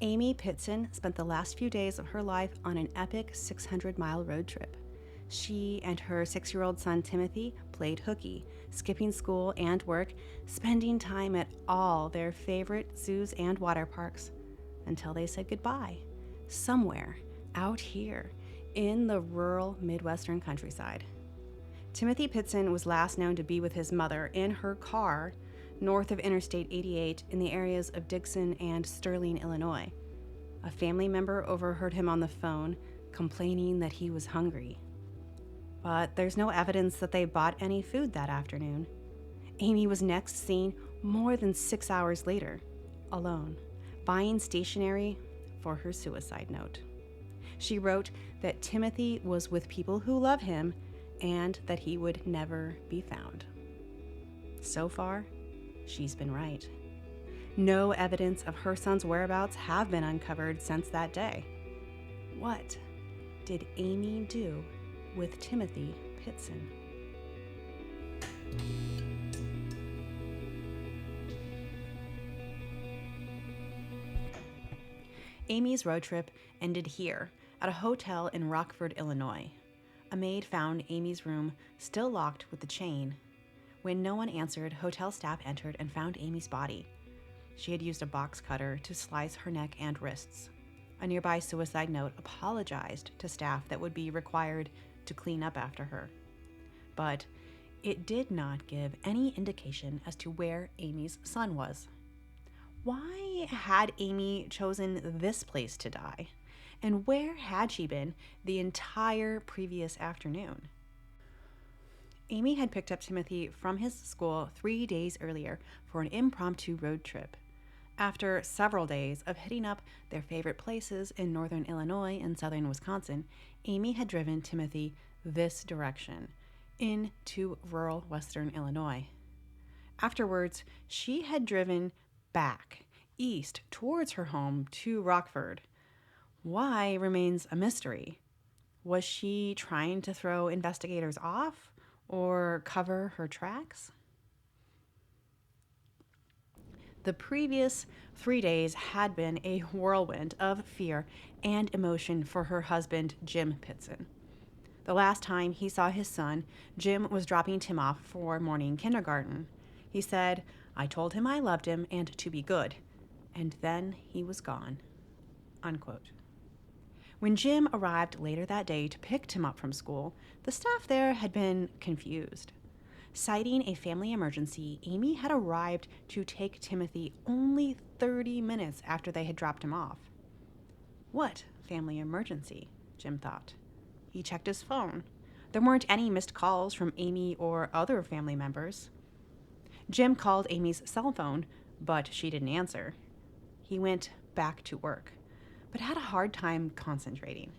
Amy Pitzen spent the last few days of her life on an epic 600-mile road trip. She and her 6-year-old son Timothy played hooky, skipping school and work, spending time at all their favorite zoos and water parks, until they said goodbye, somewhere out here in the rural Midwestern countryside. Timothy Pitzen was last known to be with his mother in her car north of Interstate 88 in the areas of Dixon and Sterling, Illinois. A family member overheard him on the phone complaining that he was hungry. But there's no evidence that they bought any food that afternoon. Amy was next seen more than 6 hours later, alone, buying stationery for her suicide note. She wrote that Timothy was with people who love him and that he would never be found. So far, she's been right. No evidence of her son's whereabouts have been uncovered since that day. What did Amy do with Timothy Pitzen? Amy's road trip ended here at a hotel in Rockford, Illinois. A maid found Amy's room still locked with the chain. When no one answered, hotel staff entered and found Amy's body. She had used a box cutter to slice her neck and wrists. A nearby suicide note apologized to staff that would be required to clean up after her. But it did not give any indication as to where Amy's son was. Why had Amy chosen this place to die? And where had she been the entire previous afternoon? Amy had picked up Timothy from his school 3 days earlier for an impromptu road trip. After several days of hitting up their favorite places in northern Illinois and southern Wisconsin, Amy had driven Timothy this direction, into rural western Illinois. Afterwards, she had driven back east towards her home to Rockford. Why remains a mystery. Was she trying to throw investigators off or cover her tracks? The previous 3 days had been a whirlwind of fear and emotion for her husband, Jim Pitzen. The last time he saw his son, Jim was dropping Tim off for morning kindergarten. He said, "I told him I loved him and to be good," and then he was gone. Unquote. When Jim arrived later that day to pick Tim up from school, the staff there had been confused. Citing a family emergency, Amy had arrived to take Timothy only 30 minutes after they had dropped him off. What family emergency? Jim thought. He checked his phone. There weren't any missed calls from Amy or other family members. Jim called Amy's cell phone, but she didn't answer. He went back to work, but had a hard time concentrating.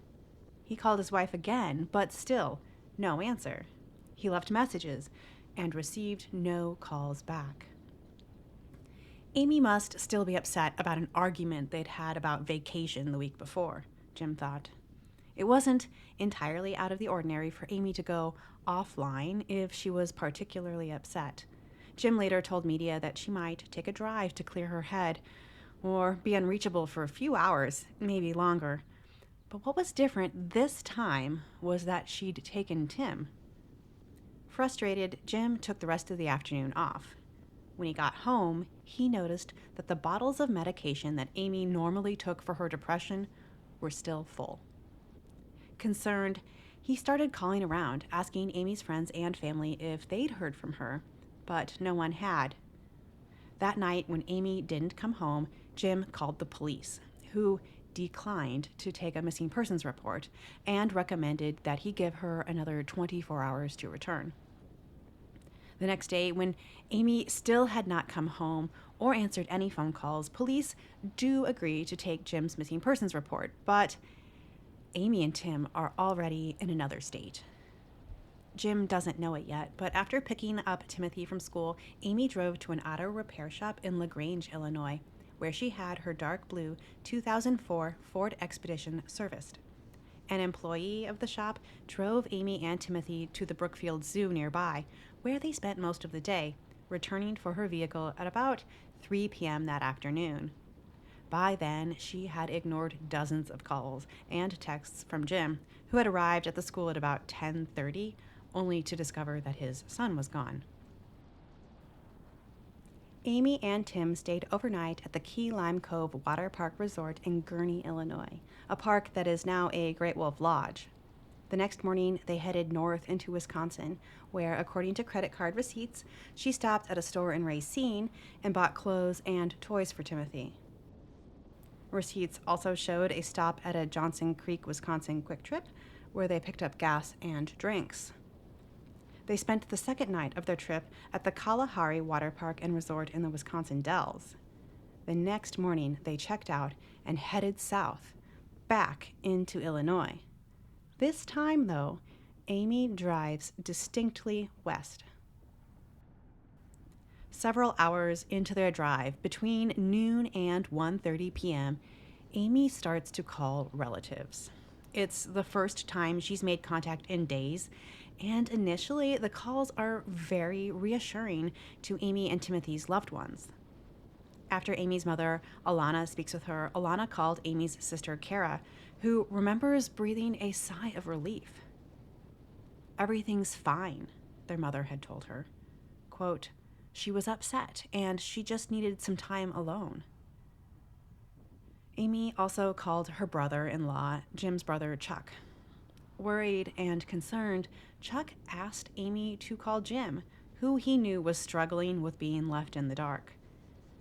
He called his wife again, but still no answer. He left messages and received no calls back. Amy must still be upset about an argument they'd had about vacation the week before, Jim thought. It wasn't entirely out of the ordinary for Amy to go offline if she was particularly upset. Jim later told media that she might take a drive to clear her head or be unreachable for a few hours, maybe longer. But what was different this time was that she'd taken Tim. Frustrated, Jim took the rest of the afternoon off. When he got home, he noticed that the bottles of medication that Amy normally took for her depression were still full. Concerned, he started calling around, asking Amy's friends and family if they'd heard from her, but no one had. That night, when Amy didn't come home, Jim called the police, who declined to take a missing persons report and recommended that he give her another 24 hours to return. The next day, when Amy still had not come home or answered any phone calls, police do agree to take Jim's missing persons report, but Amy and Tim are already in another state. Jim doesn't know it yet, but after picking up Timothy from school, Amy drove to an auto repair shop in LaGrange, Illinois, where she had her dark blue 2004 Ford Expedition serviced. An employee of the shop drove Amy and Timothy to the Brookfield Zoo nearby, where they spent most of the day, returning for her vehicle at about 3 p.m. that afternoon. By then, she had ignored dozens of calls and texts from Jim, who had arrived at the school at about 10:30, only to discover that his son was gone. Amy and Tim stayed overnight at the Key Lime Cove Water Park Resort in Gurnee, Illinois, a park that is now a Great Wolf Lodge. The next morning, they headed north into Wisconsin, where, according to credit card receipts, she stopped at a store in Racine and bought clothes and toys for Timothy. Receipts also showed a stop at a Johnson Creek, Wisconsin Quick Trip, where they picked up gas and drinks. They spent the second night of their trip at the Kalahari Water Park and Resort in the Wisconsin Dells. The next morning, they checked out and headed south, back into Illinois. This time, though, Amy drives distinctly west. Several hours into their drive, between noon and 1:30 p.m., Amy starts to call relatives. It's the first time she's made contact in days, and initially the calls are very reassuring to Amy and Timothy's loved ones. After Amy's mother, Alana, speaks with her, Alana called Amy's sister, Kara, who remembers breathing a sigh of relief. "Everything's fine," their mother had told her. Quote, "She was upset and she just needed some time alone." Amy also called her brother-in-law, Jim's brother, Chuck. Worried and concerned, Chuck asked Amy to call Jim, who he knew was struggling with being left in the dark.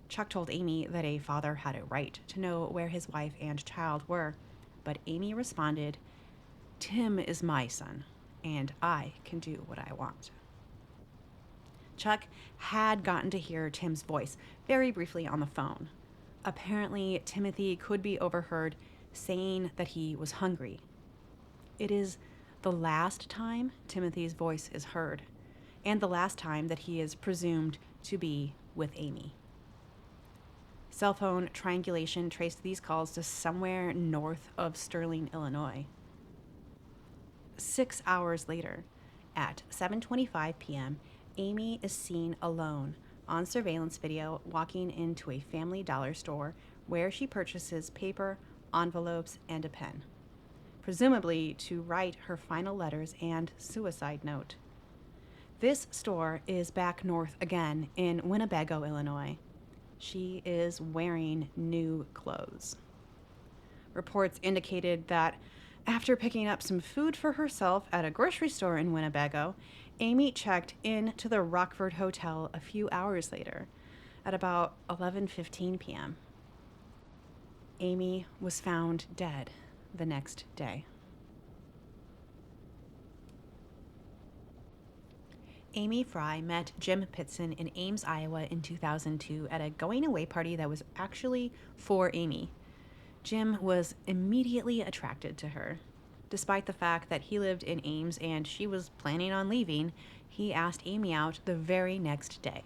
Chuck told Amy that a father had a right to know where his wife and child were, but Amy responded, "Tim is my son, and I can do what I want." Chuck had gotten to hear Tim's voice very briefly on the phone. Apparently, Timothy could be overheard saying that he was hungry. It is the last time Timothy's voice is heard, and the last time that he is presumed to be with Amy. Cell phone triangulation traced these calls to somewhere north of Sterling, Illinois. 6 hours later, at 7:25 p.m., Amy is seen alone on surveillance video walking into a Family Dollar store where she purchases paper, envelopes, and a pen, presumably to write her final letters and suicide note. This store is back north again in Winnebago, Illinois. She is wearing new clothes. Reports indicated that after picking up some food for herself at a grocery store in Winnebago, Amy checked into the Rockford Hotel a few hours later at about 11:15 p.m. Amy was found dead the next day. Amy Fry met Jim Pitzen in Ames, Iowa in 2002 at a going-away party that was actually for Amy. Jim was immediately attracted to her. Despite the fact that he lived in Ames and she was planning on leaving, he asked Amy out the very next day.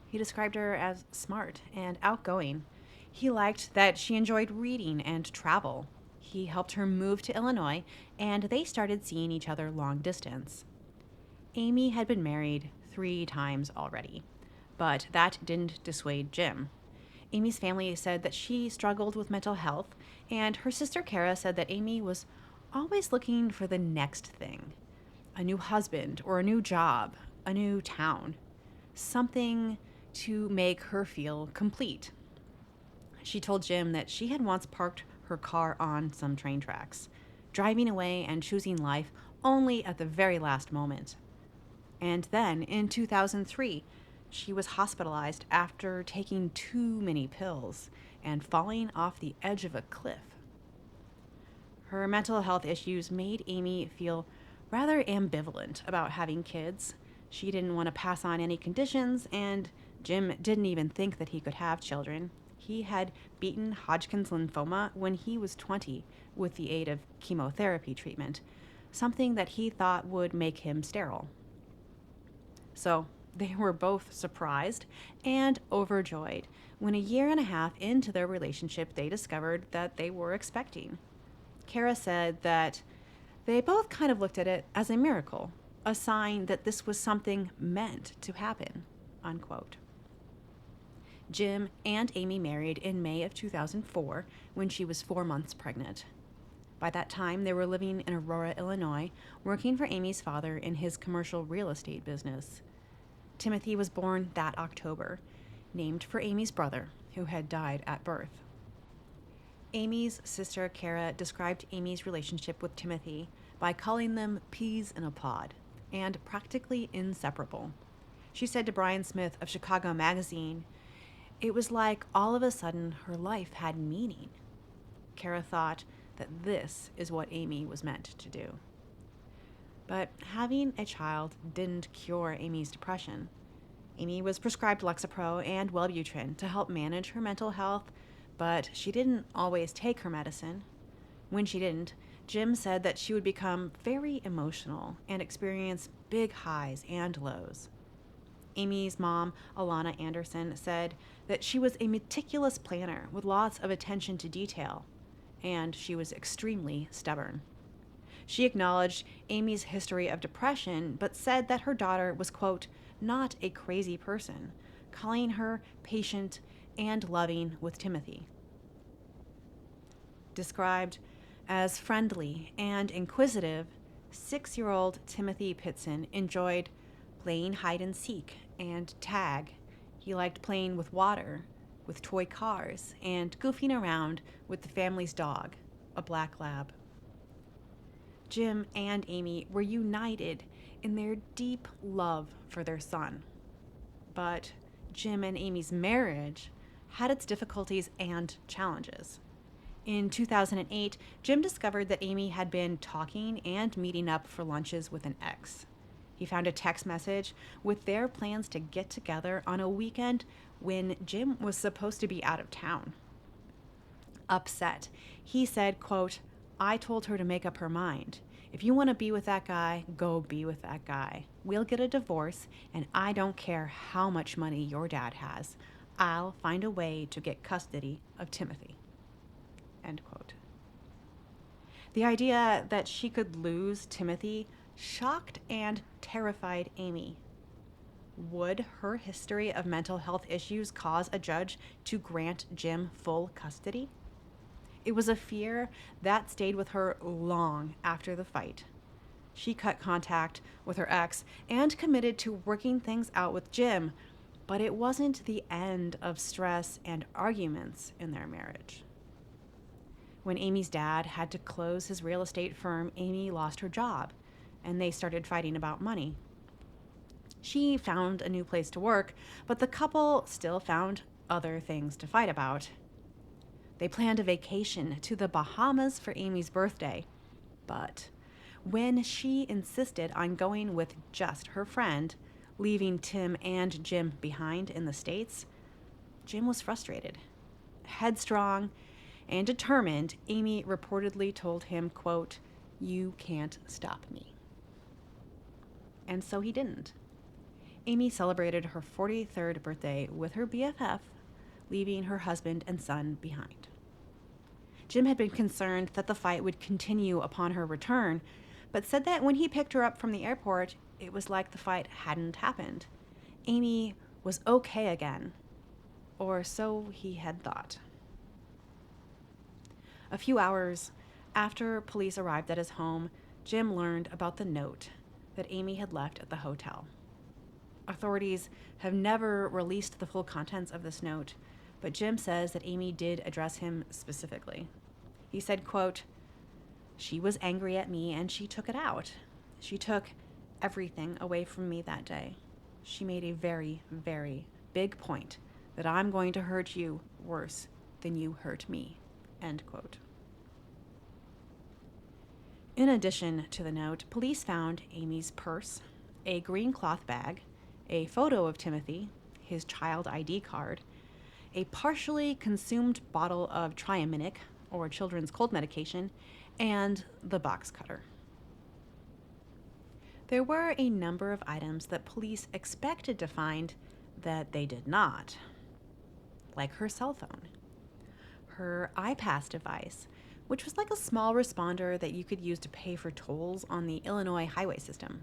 He described her as smart and outgoing. He liked that she enjoyed reading and travel. He helped her move to Illinois, and they started seeing each other long distance. Amy had been married 3 times already, but that didn't dissuade Jim. Amy's family said that she struggled with mental health, and her sister Kara said that Amy was always looking for the next thing. A new husband or a new job, a new town. Something to make her feel complete. She told Jim that she had once parked her car on some train tracks, driving away and choosing life only at the very last moment. And then, in 2003, she was hospitalized after taking too many pills and falling off the edge of a cliff. Her mental health issues made Amy feel rather ambivalent about having kids. She didn't want to pass on any conditions, and Jim didn't even think that he could have children. He had beaten Hodgkin's lymphoma when he was 20 with the aid of chemotherapy treatment, something that he thought would make him sterile. So they were both surprised and overjoyed when a year and a half into their relationship they discovered that they were expecting. Kara said that they both kind of looked at it as a miracle, a sign that this was something meant to happen, unquote. Jim and Amy married in May of 2004 when she was 4 months pregnant. By that time, they were living in Aurora, Illinois, working for Amy's father in his commercial real estate business. Timothy was born that October, named for Amy's brother, who had died at birth. Amy's sister, Kara, described Amy's relationship with Timothy by calling them peas in a pod and practically inseparable. She said to Brian Smith of Chicago Magazine, "It was like all of a sudden her life had meaning." Kara thought that this is what Amy was meant to do. But having a child didn't cure Amy's depression. Amy was prescribed Lexapro and Wellbutrin to help manage her mental health, but she didn't always take her medicine. When she didn't, Jim said that she would become very emotional and experience big highs and lows. Amy's mom, Alana Anderson, said that she was a meticulous planner with lots of attention to detail, and she was extremely stubborn. She acknowledged Amy's history of depression, but said that her daughter was, quote, not a crazy person, calling her patient and loving with Timothy. Described as friendly and inquisitive, 6-year-old Timothy Pitzen enjoyed playing hide and seek and tag. He liked playing with water, with toy cars, and goofing around with the family's dog, a black lab. Jim and Amy were united in their deep love for their son. But Jim and Amy's marriage had its difficulties and challenges. In 2008, Jim discovered that Amy had been talking and meeting up for lunches with an ex. He found a text message with their plans to get together on a weekend when Jim was supposed to be out of town. Upset, he said, quote, "I told her to make up her mind. If you want to be with that guy, go be with that guy. We'll get a divorce, and I don't care how much money your dad has. I'll find a way to get custody of Timothy." End quote. The idea that she could lose Timothy shocked and terrified Amy. Would her history of mental health issues cause a judge to grant Jim full custody? It was a fear that stayed with her long after the fight. She cut contact with her ex and committed to working things out with Jim, but it wasn't the end of stress and arguments in their marriage. When Amy's dad had to close his real estate firm, Amy lost her job, and they started fighting about money. She found a new place to work, but the couple still found other things to fight about. They planned a vacation to the Bahamas for Amy's birthday, but when she insisted on going with just her friend, leaving Tim and Jim behind in the States, Jim was frustrated. Headstrong and determined, Amy reportedly told him, quote, "You can't stop me." And so he didn't. Amy celebrated her 43rd birthday with her BFF, leaving her husband and son behind. Jim had been concerned that the fight would continue upon her return, but said that when he picked her up from the airport, it was like the fight hadn't happened. Amy was okay again, or so he had thought. A few hours after police arrived at his home, Jim learned about the note that Amy had left at the hotel. Authorities have never released the full contents of this note, but Jim says that Amy did address him specifically. He said, quote, "She was angry at me and she took it out. She took everything away from me that day. She made a very, very big point that I'm going to hurt you worse than you hurt me." End quote. In addition to the note, police found Amy's purse, a green cloth bag, a photo of Timothy, his child ID card, a partially consumed bottle of Triaminic, or children's cold medication, and the box cutter. There were a number of items that police expected to find that they did not, like her cell phone, her iPass device, which was like a small responder that you could use to pay for tolls on the Illinois highway system.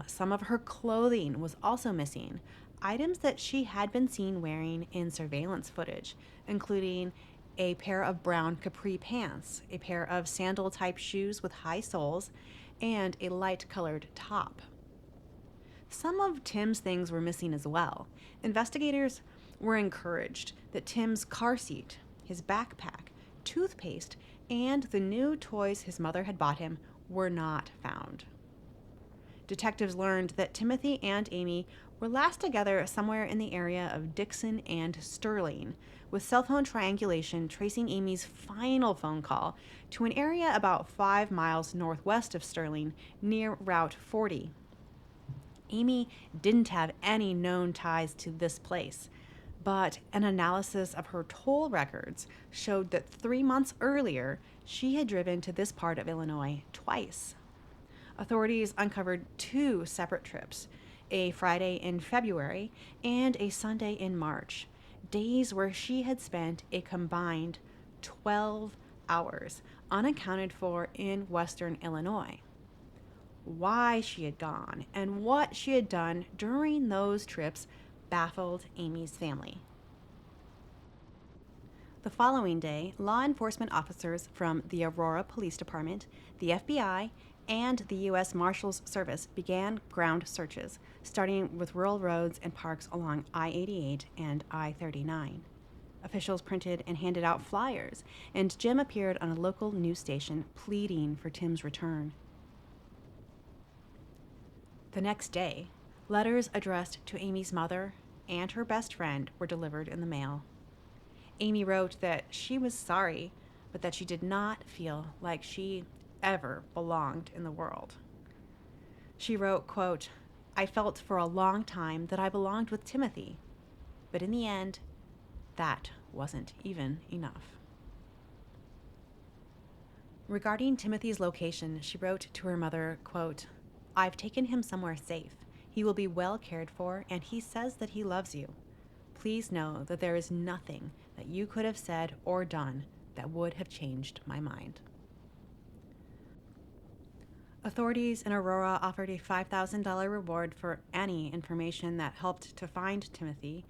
Some of her clothing was also missing, items that she had been seen wearing in surveillance footage, including a pair of brown capri pants, a pair of sandal type shoes with high soles, and a light colored top. Some of Tim's things were missing as well. Investigators were encouraged that Tim's car seat, his backpack, toothpaste, and the new toys his mother had bought him were not found. Detectives learned that Timothy and Amy were last together somewhere in the area of Dixon and Sterling, with cell phone triangulation tracing Amy's final phone call to an area about 5 miles northwest of Sterling near Route 40. Amy didn't have any known ties to this place, but an analysis of her toll records showed that 3 months earlier she had driven to this part of Illinois twice. Authorities uncovered 2 separate trips, a Friday in February and a Sunday in March, days where she had spent a combined 12 hours unaccounted for in western Illinois. Why she had gone and what she had done during those trips baffled Amy's family. The following day, law enforcement officers from the Aurora Police Department, the FBI, and the U.S. Marshals Service began ground searches, starting with rural roads and parks along I-88 and I-39. Officials printed and handed out flyers, and Jim appeared on a local news station pleading for Tim's return. The next day, letters addressed to Amy's mother and her best friend were delivered in the mail. Amy wrote that she was sorry, but that she did not feel like she ever belonged in the world. She wrote, quote, "I felt for a long time that I belonged with Timothy, but in the end, that wasn't even enough." Regarding Timothy's location, she wrote to her mother, quote, "I've taken him somewhere safe. He will be well cared for, and he says that he loves you. Please know that there is nothing that you could have said or done that would have changed my mind." Authorities in Aurora offered a $5,000 reward for any information that helped to find Timothy,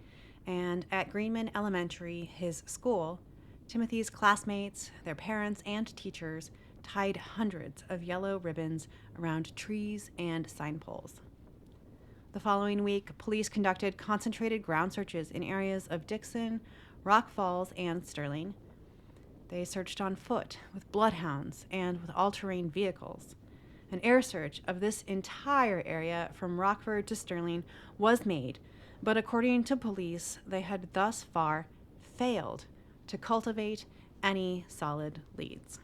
and at Greenman Elementary, his school, Timothy's classmates, their parents, and teachers tied hundreds of yellow ribbons around trees and sign poles. The following week, police conducted concentrated ground searches in areas of Dixon, Rock Falls, and Sterling. They searched on foot, with bloodhounds, and with all-terrain vehicles. An air search of this entire area from Rockford to Sterling was made, but according to police, they had thus far failed to cultivate any solid leads.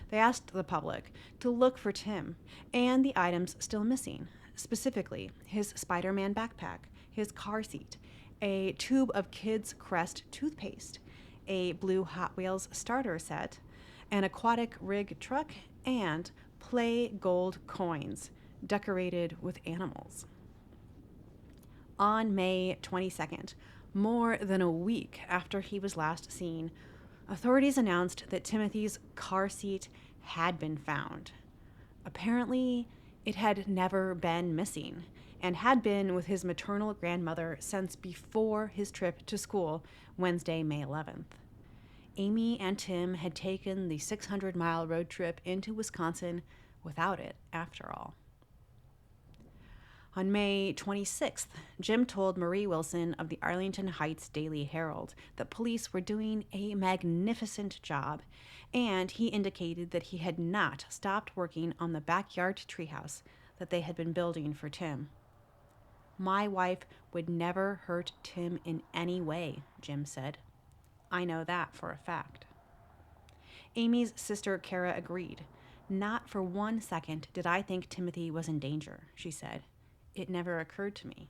They asked the public to look for Tim and the items still missing, specifically his Spider-Man backpack, his car seat, a tube of Kids Crest toothpaste, a blue Hot Wheels starter set, an aquatic rig truck, and play gold coins decorated with animals. On May 22nd, more than a week after he was last seen, authorities announced that Timothy's car seat had been found. Apparently, it had never been missing and had been with his maternal grandmother since before his trip to school Wednesday, May 11th. Amy and Tim had taken the 600-mile road trip into Wisconsin without it, after all. On May 26th, Jim told Marie Wilson of the Arlington Heights Daily Herald that police were doing a magnificent job, and he indicated that he had not stopped working on the backyard treehouse that they had been building for Tim. "My wife would never hurt Tim in any way," Jim said. "I know that for a fact." Amy's sister Kara agreed. "Not for 1 second did I think Timothy was in danger," she said. "It never occurred to me."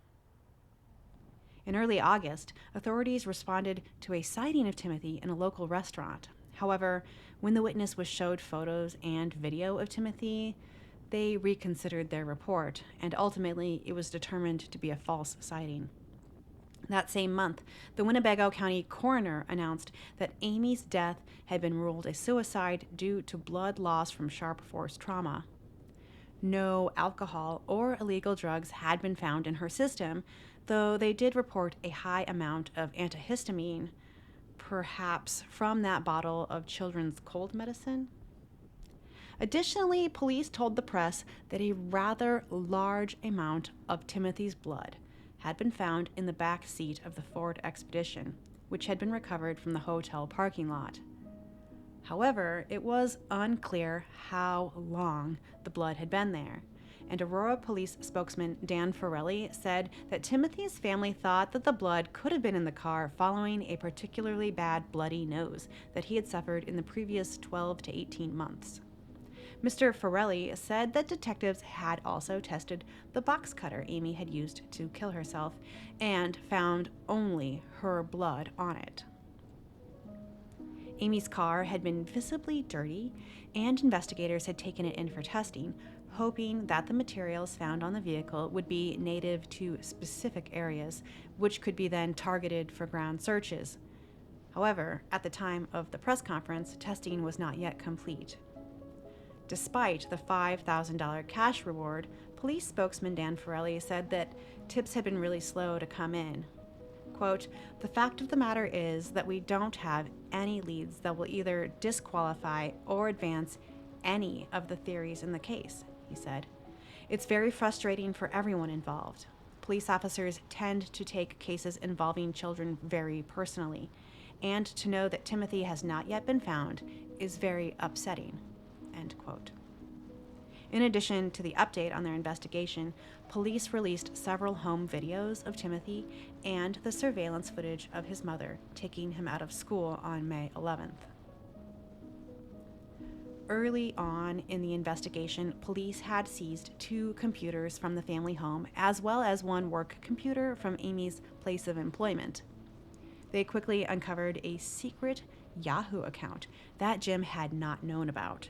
In early August, authorities responded to a sighting of Timothy in a local restaurant. However, when the witness was showed photos and video of Timothy, they reconsidered their report, and ultimately it was determined to be a false sighting. That same month, the Winnebago County Coroner announced that Amy's death had been ruled a suicide due to blood loss from sharp force trauma. No alcohol or illegal drugs had been found in her system, though they did report a high amount of antihistamine, perhaps from that bottle of children's cold medicine. Additionally, police told the press that a rather large amount of Timothy's blood had been found in the back seat of the Ford Expedition, which had been recovered from the hotel parking lot. However, it was unclear how long the blood had been there, and Aurora police spokesman Dan Farrelly said that Timothy's family thought that the blood could have been in the car following a particularly bad bloody nose that he had suffered in the previous 12 to 18 months. Mr. Farrelly said that detectives had also tested the box cutter Amy had used to kill herself and found only her blood on it. Amy's car had been visibly dirty, and investigators had taken it in for testing, hoping that the materials found on the vehicle would be native to specific areas, which could be then targeted for ground searches. However, at the time of the press conference, testing was not yet complete. Despite the $5,000 cash reward, police spokesman Dan Farrelly said that tips had been really slow to come in. Quote, "The fact of the matter is that we don't have any leads that will either disqualify or advance any of the theories in the case," he said. "It's very frustrating for everyone involved. Police officers tend to take cases involving children very personally, and to know that Timothy has not yet been found is very upsetting," end quote. In addition to the update on their investigation, police released several home videos of Timothy and the surveillance footage of his mother taking him out of school on May 11th. Early on in the investigation, police had seized 2 computers from the family home, as well as 1 work computer from Amy's place of employment. They quickly uncovered a secret Yahoo account that Jim had not known about.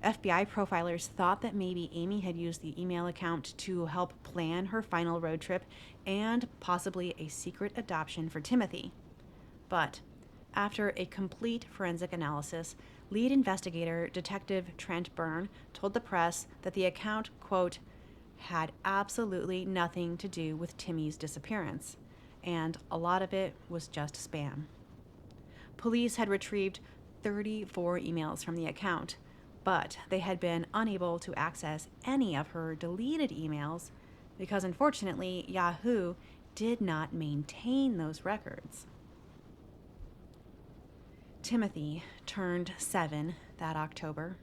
FBI profilers thought that maybe Amy had used the email account to help plan her final road trip and possibly a secret adoption for Timothy. But after a complete forensic analysis, lead investigator Detective Trent Byrne told the press that the account, quote, "had absolutely nothing to do with Timmy's disappearance, and a lot of it was just spam." Police had retrieved 34 emails from the account, but they had been unable to access any of her deleted emails because, unfortunately, Yahoo did not maintain those records. Timothy turned 7 that October.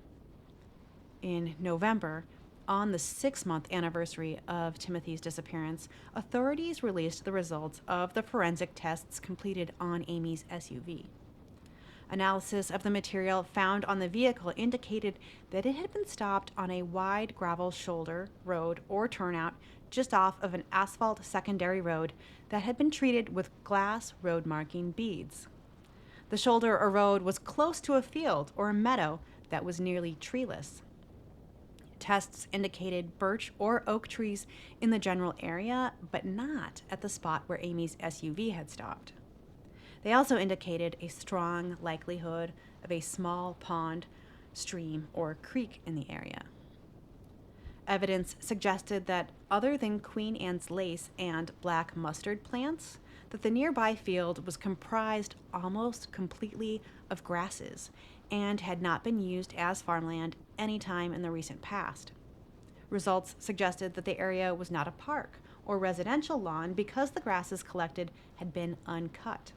In November, on the 6-month anniversary of Timothy's disappearance, authorities released the results of the forensic tests completed on Amy's SUV. Analysis of the material found on the vehicle indicated that it had been stopped on a wide gravel shoulder, road, or turnout just off of an asphalt secondary road that had been treated with glass road marking beads. The shoulder or road was close to a field or a meadow that was nearly treeless. Tests indicated birch or oak trees in the general area, but not at the spot where Amy's SUV had stopped. They also indicated a strong likelihood of a small pond, stream, or creek in the area. Evidence suggested that other than Queen Anne's lace and black mustard plants, that the nearby field was comprised almost completely of grasses and had not been used as farmland any time in the recent past. Results suggested that the area was not a park or residential lawn because the grasses collected had been uncut.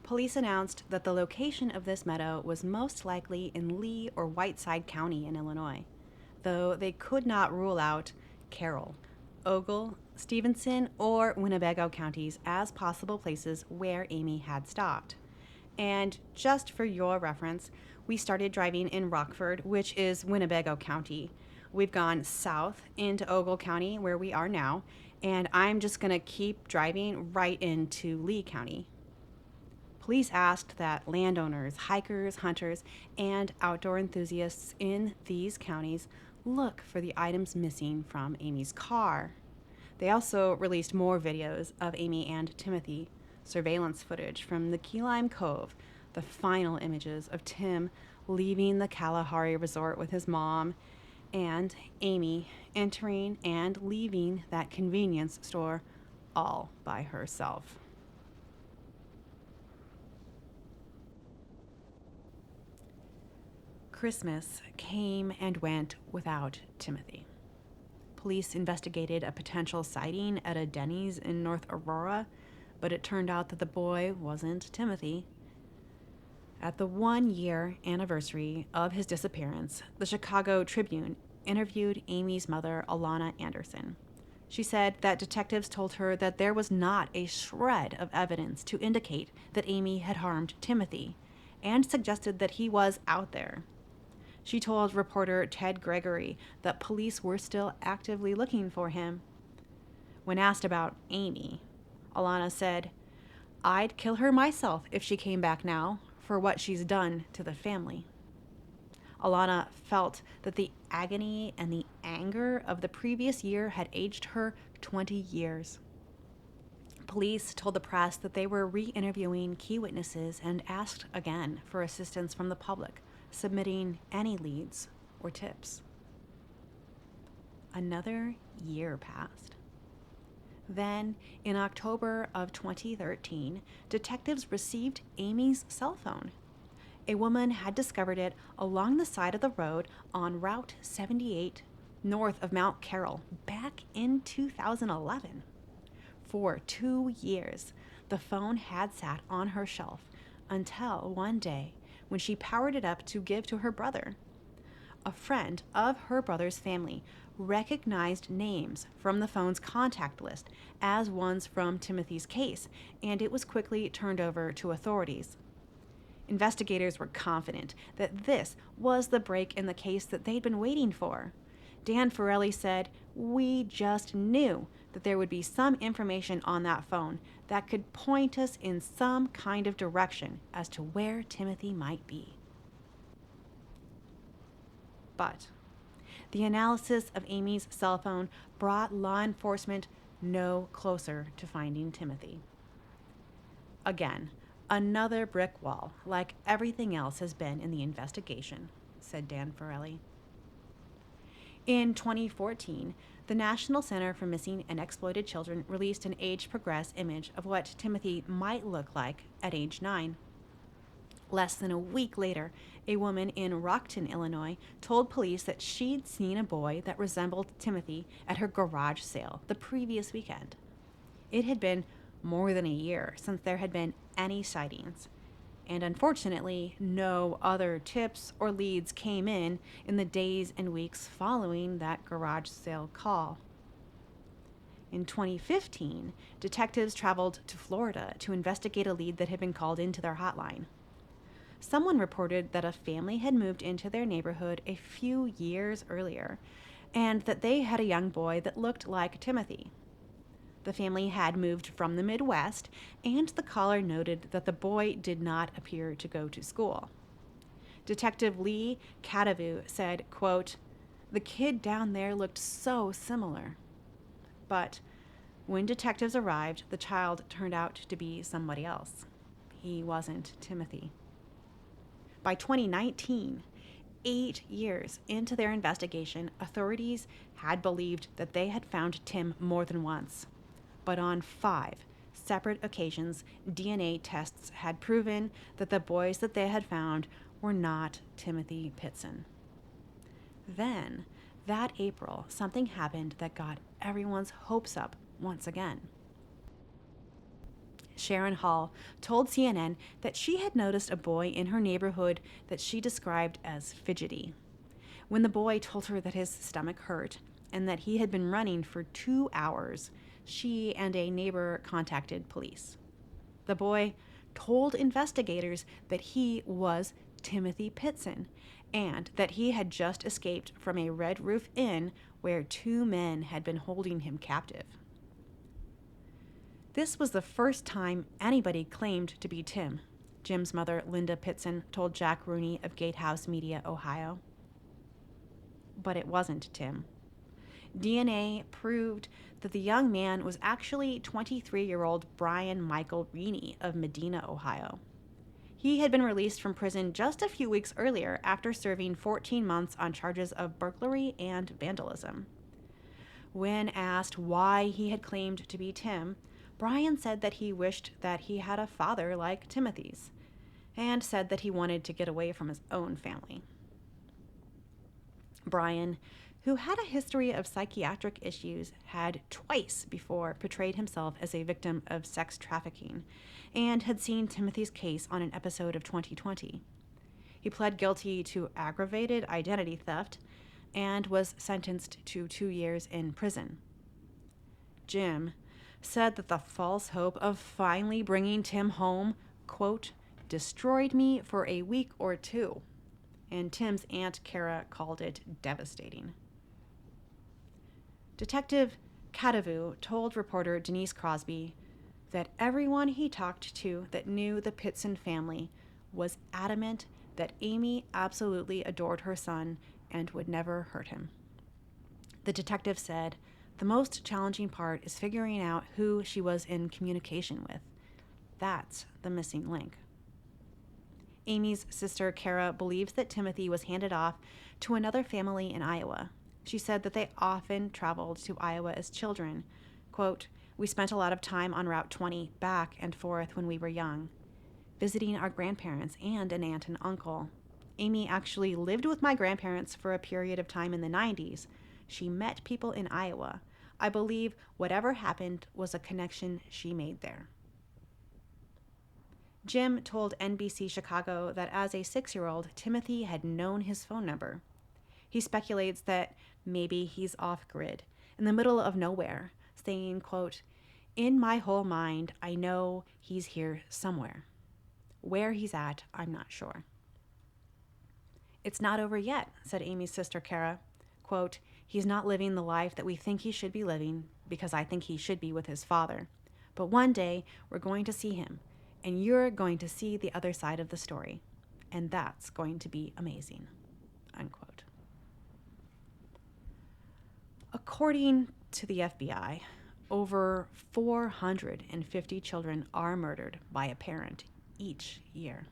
Police announced that the location of this meadow was most likely in Lee or Whiteside County in Illinois, though they could not rule out Carroll, Ogle, Stevenson, or Winnebago counties as possible places where Amy had stopped. And just for your reference, we started driving in Rockford, which is Winnebago County. We've gone south into Ogle County, where we are now, and I'm just going to keep driving right into Lee County. Police asked that landowners, hikers, hunters, and outdoor enthusiasts in these counties look for the items missing from Amy's car. They also released more videos of Amy and Timothy, surveillance footage from the Key Lime Cove, the final images of Tim leaving the Kalahari resort with his mom, and Amy entering and leaving that convenience store all by herself. Christmas came and went without Timothy. Police investigated a potential sighting at a Denny's in North Aurora, but it turned out that the boy wasn't Timothy. At the 1-year anniversary of his disappearance, the Chicago Tribune interviewed Amy's mother, Alana Anderson. She said that detectives told her that there was not a shred of evidence to indicate that Amy had harmed Timothy, and suggested that he was out there. She told reporter Ted Gregory that police were still actively looking for him. When asked about Amy, Alana said, "I'd kill her myself if she came back now for what she's done to the family." Alana felt that the agony and the anger of the previous year had aged her 20 years. Police told the press that they were re-interviewing key witnesses and asked again for assistance from the public, submitting any leads or tips. Another year passed. Then, in October of 2013, detectives received Amy's cell phone. A woman had discovered it along the side of the road on Route 78 north of Mount Carroll back in 2011. For 2 years, the phone had sat on her shelf until one day when she powered it up to give to her brother. A friend of her brother's family recognized names from the phone's contact list as ones from Timothy's case, and it was quickly turned over to authorities. Investigators were confident that this was the break in the case that they'd been waiting for. Dan Farrelly said, "We just knew that there would be some information on that phone that could point us in some kind of direction as to where Timothy might be." But the analysis of Amy's cell phone brought law enforcement no closer to finding Timothy. Again, another brick wall, like everything else has been in the investigation, said Dan Farrelly. In 2014, the National Center for Missing and Exploited Children released an age-progressed image of what Timothy might look like at age 9. Less than a week later, a woman in Rockton, Illinois, told police that she'd seen a boy that resembled Timothy at her garage sale the previous weekend. It had been more than a year since there had been any sightings, and unfortunately, no other tips or leads came in the days and weeks following that garage sale call. In 2015, detectives traveled to Florida to investigate a lead that had been called into their hotline. Someone reported that a family had moved into their neighborhood a few years earlier, and that they had a young boy that looked like Timothy. The family had moved from the Midwest, and the caller noted that the boy did not appear to go to school. Detective Lee Cadavu said, quote, "The kid down there looked so similar." But when detectives arrived, the child turned out to be somebody else. He wasn't Timothy. By 2019, 8 years into their investigation, authorities had believed that they had found Tim more than once. But on 5 separate occasions, DNA tests had proven that the boys that they had found were not Timothy Pitzen. Then, that April, something happened that got everyone's hopes up once again. Sharon Hall told CNN that she had noticed a boy in her neighborhood that she described as fidgety. When the boy told her that his stomach hurt and that he had been running for 2 hours, she and a neighbor contacted police. The boy told investigators that he was Timothy Pitzen and that he had just escaped from a Red Roof Inn where 2 men had been holding him captive. This was the first time anybody claimed to be Tim, Jim's mother, Linda Pitzen, told Jack Rooney of Gatehouse Media, Ohio. But it wasn't Tim. DNA proved that the young man was actually 23-year-old Brian Michael Reaney of Medina, Ohio. He had been released from prison just a few weeks earlier after serving 14 months on charges of burglary and vandalism. When asked why he had claimed to be Tim, Brian said that he wished that he had a father like Timothy's, and said that he wanted to get away from his own family. Brian, who had a history of psychiatric issues, had twice before portrayed himself as a victim of sex trafficking and had seen Timothy's case on an episode of 2020. He pled guilty to aggravated identity theft and was sentenced to 2 years in prison. Jim said that the false hope of finally bringing Tim home, quote, destroyed me for a week or two, and Tim's aunt Kara called it devastating. Detective Kadavu told reporter Denise Crosby that everyone he talked to that knew the Pitzen family was adamant that Amy absolutely adored her son and would never hurt him. The detective said, the most challenging part is figuring out who she was in communication with. That's the missing link. Amy's sister, Kara, believes that Timothy was handed off to another family in Iowa. She said that they often traveled to Iowa as children. Quote, we spent a lot of time on Route 20 back and forth when we were young, visiting our grandparents and an aunt and uncle. Amy actually lived with my grandparents for a period of time in the 90s. She met people in Iowa. I believe whatever happened was a connection she made there. Jim told NBC Chicago that as a 6-year-old, Timothy had known his phone number. He speculates that maybe he's off-grid, in the middle of nowhere, saying, quote, in my whole mind, I know he's here somewhere. Where he's at, I'm not sure. It's not over yet, said Amy's sister, Kara. Quote, he's not living the life that we think he should be living because I think he should be with his father. But one day, we're going to see him, and you're going to see the other side of the story. And that's going to be amazing, unquote. According to the FBI, over 450 children are murdered by a parent each year.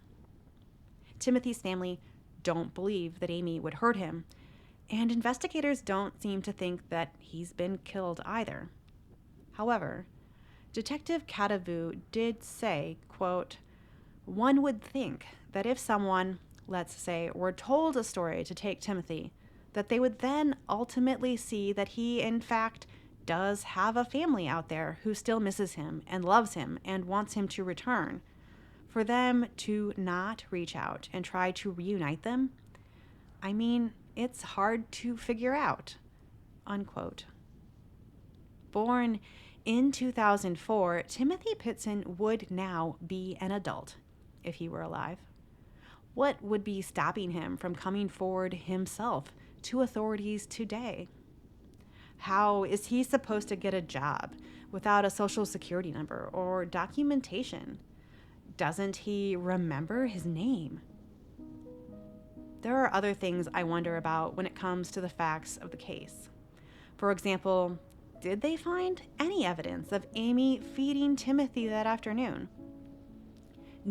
Timothy's family don't believe that Amy would hurt him, and investigators don't seem to think that he's been killed either. However, Detective Kadavu did say, quote, one would think that if someone, let's say, were told a story to take Timothy, that they would then ultimately see that he, in fact, does have a family out there who still misses him and loves him and wants him to return. For them to not reach out and try to reunite them, I mean, it's hard to figure out, unquote. Born in 2004, Timothy Pitzen would now be an adult if he were alive. What would be stopping him from coming forward himself to authorities today? How is he supposed to get a job without a social security number or documentation? Doesn't he remember his name? There are other things I wonder about when it comes to the facts of the case. For example, did they find any evidence of Amy feeding Timothy that afternoon?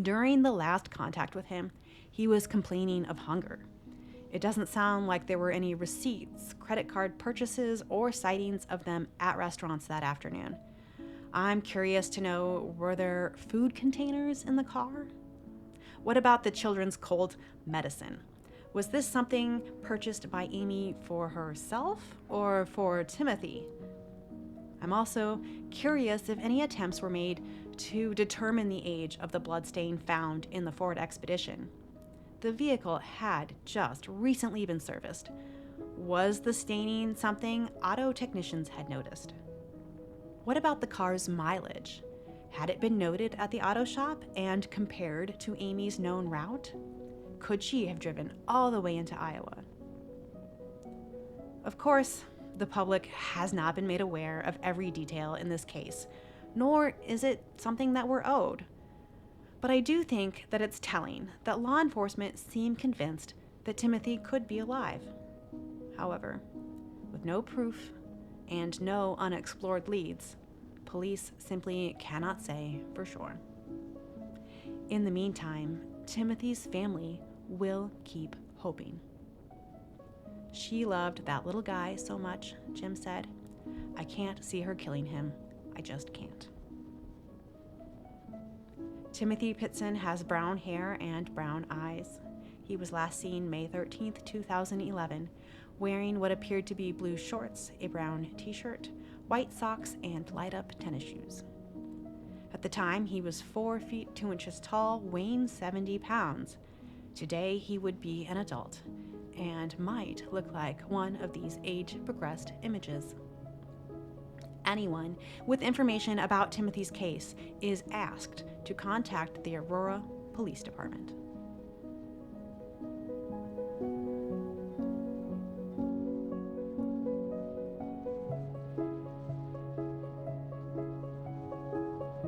During the last contact with him, he was complaining of hunger. It doesn't sound like there were any receipts, credit card purchases, or sightings of them at restaurants that afternoon. I'm curious to know, were there food containers in the car? What about the children's cold medicine? Was this something purchased by Amy for herself or for Timothy? I'm also curious if any attempts were made to determine the age of the bloodstain found in the Ford Expedition. The vehicle had just recently been serviced. Was the staining something auto technicians had noticed? What about the car's mileage? Had it been noted at the auto shop and compared to Amy's known route? Could she have driven all the way into Iowa? Of course, the public has not been made aware of every detail in this case, nor is it something that we're owed. But I do think that it's telling that law enforcement seem convinced that Timothy could be alive. However, with no proof and no unexplored leads, police simply cannot say for sure. In the meantime, Timothy's family will keep hoping. She loved that little guy so much, Jim said. I can't see her killing him. I just can't. Timothy Pitzen has brown hair and brown eyes. He was last seen May 13th, 2011, wearing what appeared to be blue shorts, a brown t-shirt, white socks, and light-up tennis shoes. At the time, he was 4 feet 2 inches tall, weighing 70 pounds. Today, he would be an adult and might look like one of these age-progressed images. Anyone with information about Timothy's case is asked to contact the Aurora Police Department.